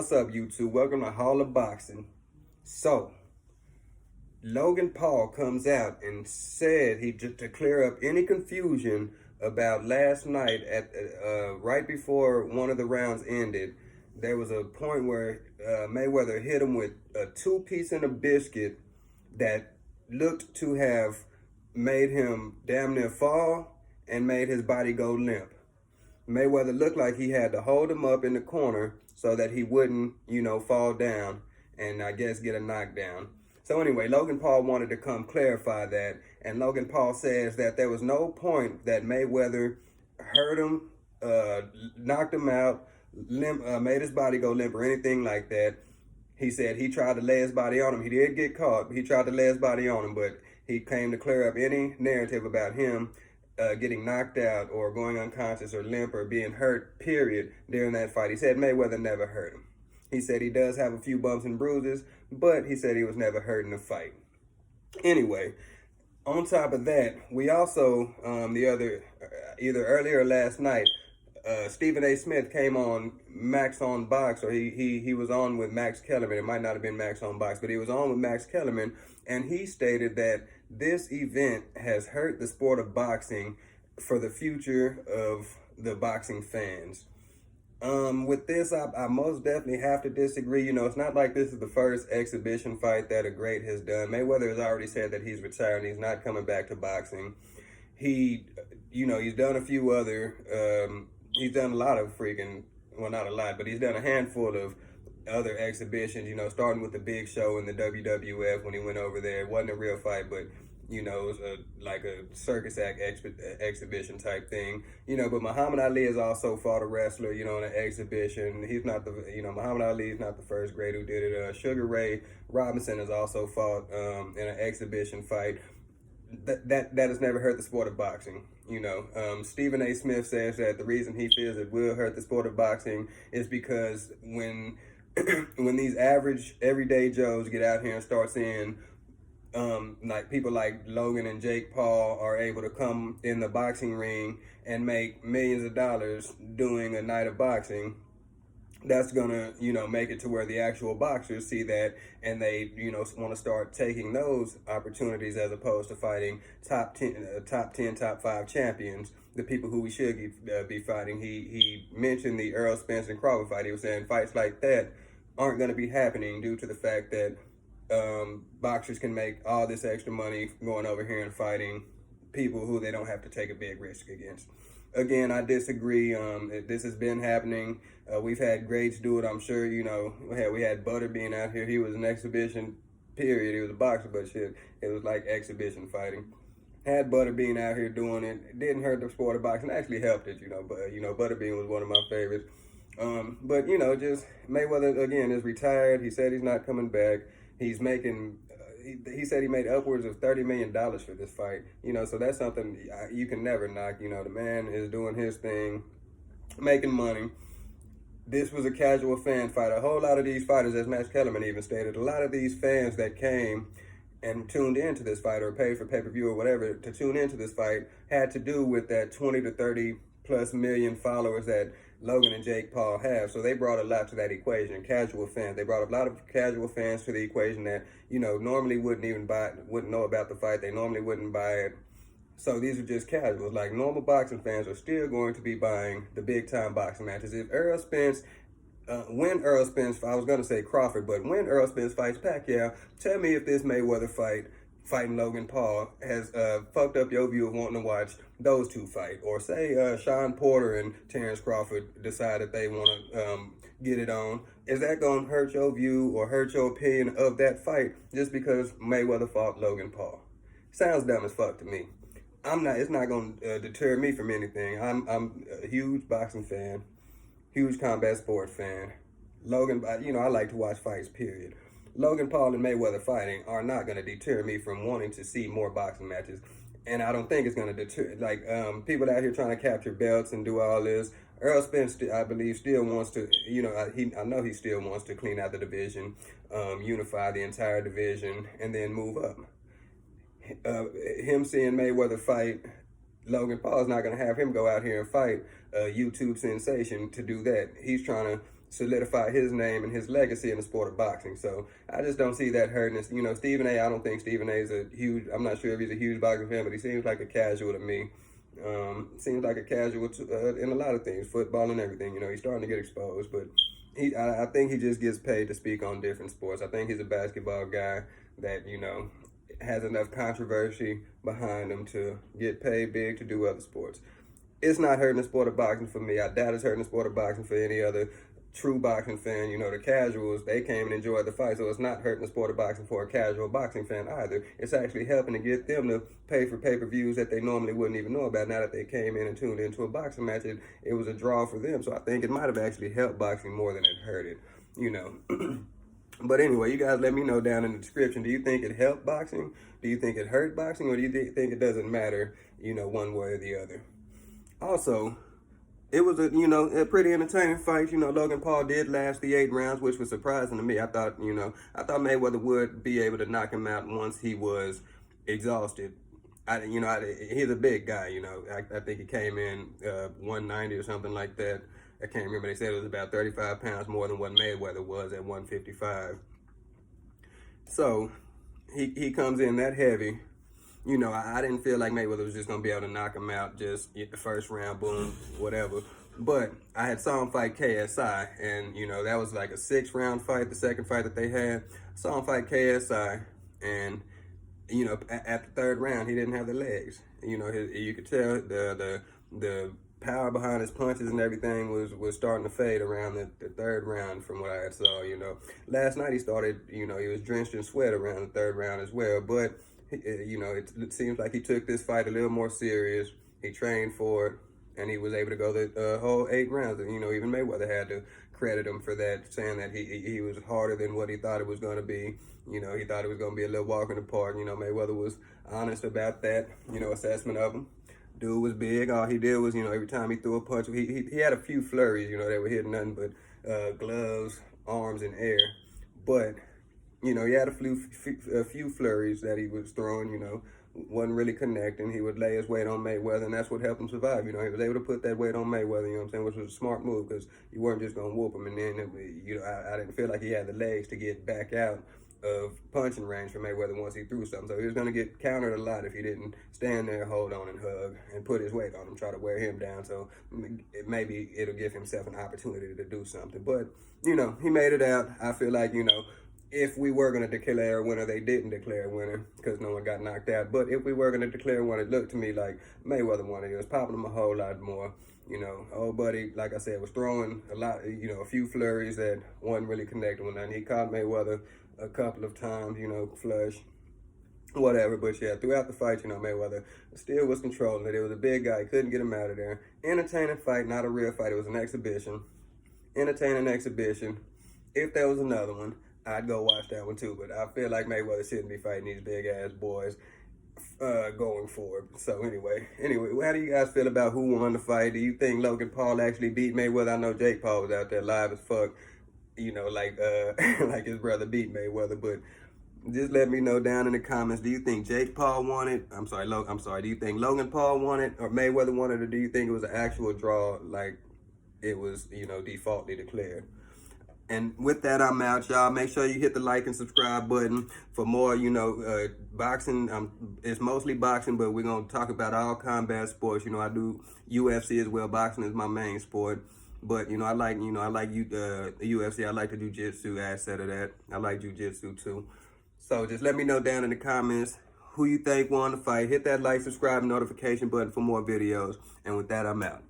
What's up, YouTube? Welcome to Hall of Boxing. So, Logan Paul comes out and said he just to clear up any confusion about last night at right before one of the rounds ended. There was a point where Mayweather hit him with a two-piece and a biscuit that looked to have made him damn near fall and made his body go limp. Mayweather looked like he had to hold him up in the corner so that he wouldn't, fall down and I guess get a knockdown. So anyway, Logan Paul wanted to come clarify that, and Logan Paul says that there was no point that Mayweather hurt him, knocked him out, made his body go limp or anything like that. He said he tried to lay his body on him. He did get caught. He tried to lay his body on him, but he came to clear up any narrative about him getting knocked out or going unconscious or limp or being hurt, period, during that fight. He said Mayweather never hurt him. He said he does have a few bumps and bruises, but he said he was never hurt in the fight. Anyway, on top of that, we also, either earlier or last night, Stephen A. Smith came on Max on Box, or he was on with Max Kellerman. It might not have been Max on Box, but he was on with Max Kellerman, and he stated that this event has hurt the sport of boxing for the future of the boxing fans. With this, I most definitely have to disagree. It's not like this is the first exhibition fight that a great has done. Mayweather has already said that he's retired and he's not coming back to boxing. He's done a few other, he's done a lot of well, not a lot, but he's done a handful of other exhibitions, starting with the Big Show in the WWF when he went over there. It wasn't a real fight, but it was like a circus act exhibition type thing, but Muhammad Ali has also fought a wrestler, in an exhibition. He's not Muhammad Ali is not the first great who did it. Sugar Ray Robinson has also fought in an exhibition fight. That has never hurt the sport of boxing. Stephen A. Smith says that the reason he feels it will hurt the sport of boxing is because when these average everyday Joes get out here and start seeing like people like Logan and Jake Paul are able to come in the boxing ring and make millions of dollars doing a night of boxing, that's gonna, make it to where the actual boxers see that and they, want to start taking those opportunities as opposed to fighting top 10, top 5 champions, the people who we should be fighting. He mentioned the Errol Spence and Crawford fight. He was saying fights like that aren't going to be happening due to the fact that boxers can make all this extra money going over here and fighting people who they don't have to take a big risk against. Again, I disagree. This has been happening. We've had greats do it. I'm sure, we had Butterbean out here. He was an exhibition, period. He was a boxer, but shit, it was like exhibition fighting. Had Butterbean out here doing it. It didn't hurt the sport of boxing. It actually helped it, but, Butterbean was one of my favorites. But, just Mayweather, again, is retired. He said he's not coming back. He's making, he said he made upwards of $30 million for this fight. So that's something you can never knock. The man is doing his thing, making money. This was a casual fan fight. A whole lot of these fighters, as Max Kellerman even stated, a lot of these fans that came and tuned into this fight or paid for pay-per-view or whatever to tune into this fight had to do with that 20 to 30 plus million followers that Logan and Jake Paul have. So they brought a lot to that equation. Casual fans. They brought a lot of casual fans to the equation that, normally wouldn't know about the fight. They normally wouldn't buy it. So these are just casuals. Like normal boxing fans are still going to be buying the big time boxing matches. If Errol Spence, when Errol Spence, I was going to say Crawford, but when Errol Spence fights Pacquiao, tell me if this Mayweather fighting Logan Paul has fucked up your view of wanting to watch those two fight. Or say Sean Porter and Terrence Crawford decide that they want to get it on. Is that going to hurt your view or hurt your opinion of that fight just because Mayweather fought Logan Paul? Sounds dumb as fuck to me. It's not going to deter me from anything. I'm a huge boxing fan, huge combat sport fan. Logan, I like to watch fights, period. Logan Paul and Mayweather fighting are not going to deter me from wanting to see more boxing matches. And I don't think it's going to deter, people out here trying to capture belts and do all this. Errol Spence, I believe, still wants to, I know he still wants to clean out the division, unify the entire division, and then move up. Him seeing Mayweather fight Logan Paul is not going to have him go out here and fight a YouTube sensation to do that. He's trying to solidify his name and his legacy in the sport of boxing. So I just don't see that hurting us. You know, Stephen A, I don't think Stephen A is a huge, I'm not sure if he's a huge boxing fan, but he seems like a casual to me. Seems like a casual in a lot of things, football and everything. You know, he's starting to get exposed, but I think he just gets paid to speak on different sports. I think he's a basketball guy that, you know, has enough controversy behind him to get paid big to do other sports. It's not hurting the sport of boxing for me. I doubt it's hurting the sport of boxing for any other true boxing fan. You know, the casuals, they came and enjoyed the fight, so it's not hurting the sport of boxing for a casual boxing fan either. It's actually helping to get them to pay for pay-per-views that they normally wouldn't even know about. Now that they came in and tuned into a boxing match, it was a draw for them. So I think it might have actually helped boxing more than it hurt it, you know. But anyway, you guys let me know down in the description. Do you think it helped boxing? Do you think it hurt boxing? Or do you think it doesn't matter, you know, one way or the other? Also, it was a pretty entertaining fight. You know, Logan Paul did last the 8 rounds, which was surprising to me. I thought Mayweather would be able to knock him out once he was exhausted. He's a big guy. You know, I think he came in 190 or something like that. I can't remember. They said it was about 35 pounds more than what Mayweather was at 155. So he comes in that heavy. You know, I didn't feel like Mayweather was just going to be able to knock him out, just get the first round, boom, whatever. But I had saw him fight KSI, and, you know, that was like a 6-round fight, the second fight that they had. Saw him fight KSI, and, you know, at the 3rd round, he didn't have the legs. You know, you could tell the power behind his punches and everything was starting to fade around the 3rd round from what I had saw, you know. Last night he started, you know, he was drenched in sweat around the 3rd round as well, but you know, it seems like he took this fight a little more serious. He trained for it, and he was able to go the whole 8 rounds. And, you know, even Mayweather had to credit him for that, saying that he was harder than what he thought it was going to be. You know, he thought it was going to be a little walk in the park. You know, Mayweather was honest about that, you know, assessment of him. Dude was big. All he did was, you know, every time he threw a punch, he had a few flurries, you know, that were hitting nothing but gloves, arms, and air. But you know, he had a few flurries that he was throwing, you know, wasn't really connecting. He would lay his weight on Mayweather, and that's what helped him survive. You know, he was able to put that weight on Mayweather, you know what I'm saying, which was a smart move because you weren't just going to whoop him. And then, you know, I didn't feel like he had the legs to get back out of punching range for Mayweather once he threw something. So he was going to get countered a lot if he didn't stand there, hold on, and hug, and put his weight on him, try to wear him down. So maybe it'll give himself an opportunity to do something. But, you know, he made it out. I feel like, you know, if we were going to declare a winner, they didn't declare a winner because no one got knocked out. But if we were going to declare one, it looked to me like Mayweather won it. It was popping him a whole lot more. You know, old buddy, like I said, was throwing a lot, you know, a few flurries that wasn't really connecting with nothing. He caught Mayweather a couple of times, you know, flush, whatever. But yeah, throughout the fight, you know, Mayweather still was controlling it. It was a big guy. Couldn't get him out of there. Entertaining fight, not a real fight. It was an exhibition. Entertaining exhibition. If there was another one, I'd go watch that one too, but I feel like Mayweather shouldn't be fighting these big ass boys going forward. So anyway, how do you guys feel about who won the fight? Do you think Logan Paul actually beat Mayweather? I know Jake Paul was out there live as fuck, you know, like like his brother beat Mayweather, but just let me know down in the comments. Do you think Jake Paul won it? Do you think Logan Paul won it or Mayweather won it, or do you think it was an actual draw like it was, you know, defaultly declared? And with that, I'm out, y'all. Make sure you hit the like and subscribe button for more, you know, boxing. It's mostly boxing, but we're going to talk about all combat sports. You know, I do UFC as well. Boxing is my main sport. But, you know, I like the UFC. I like the jiu-jitsu aspect of that. I like jiu-jitsu too. So just let me know down in the comments who you think won the fight. Hit that like, subscribe, notification button for more videos. And with that, I'm out.